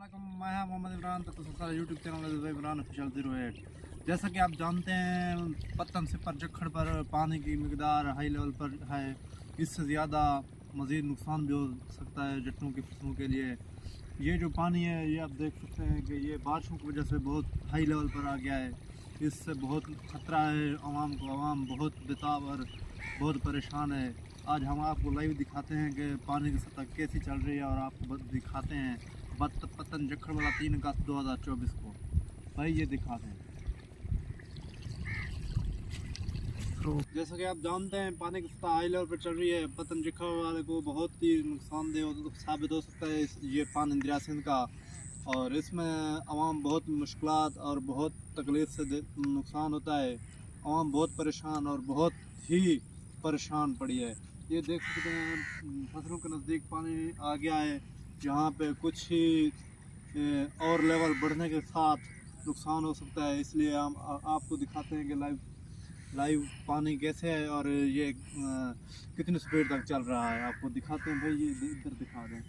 मैं मोहम्मद इमरान तो YouTube channel Imran official 08। जैसा कि आप जानते हैं पत्तन से पर जखड़ पर पानी की मकदार हाई लेवल पर है। इससे ज़्यादा मज़ीद नुकसान भी हो सकता है जट्टों की फसलों के लिए। ये जो पानी है ये आप देख सकते हैं कि ये बारिशों की वजह से बहुत हाई लेवल पर आ गया है। इससे बहुत ख़तरा है आवाम को। आवाम बहुत बेताब और बहुत परेशान है। आज हम आपको लाइव दिखाते हैं कि पानी की सतह कैसी चल रही है और आपको दिखाते हैं पत्तन जखड़ वाला 3 अगस्त 2024 को। भाई ये दिखाते हैं। तो जैसा कि आप जानते हैं पानी की सतह हाई लेवल पर चल रही है। पत्तन जखड़ वाले को बहुत ही नुकसानदेह साबित हो सकता है ये पानी दरिया सिंध का। और इसमें आवाम बहुत मुश्किलात और बहुत तकलीफ से नुकसान होता है। आवाम बहुत परेशान और बहुत ही परेशान पड़ी है। ये देख सकते हैं फसलों के नज़दीक पानी आ गया है। यहाँ पे कुछ ही और लेवल बढ़ने के साथ नुकसान हो सकता है। इसलिए हम आपको दिखाते हैं कि लाइव पानी कैसे है और ये कितनी स्पीड तक चल रहा है। आपको दिखाते हैं भाई, ये इधर दिखा दें।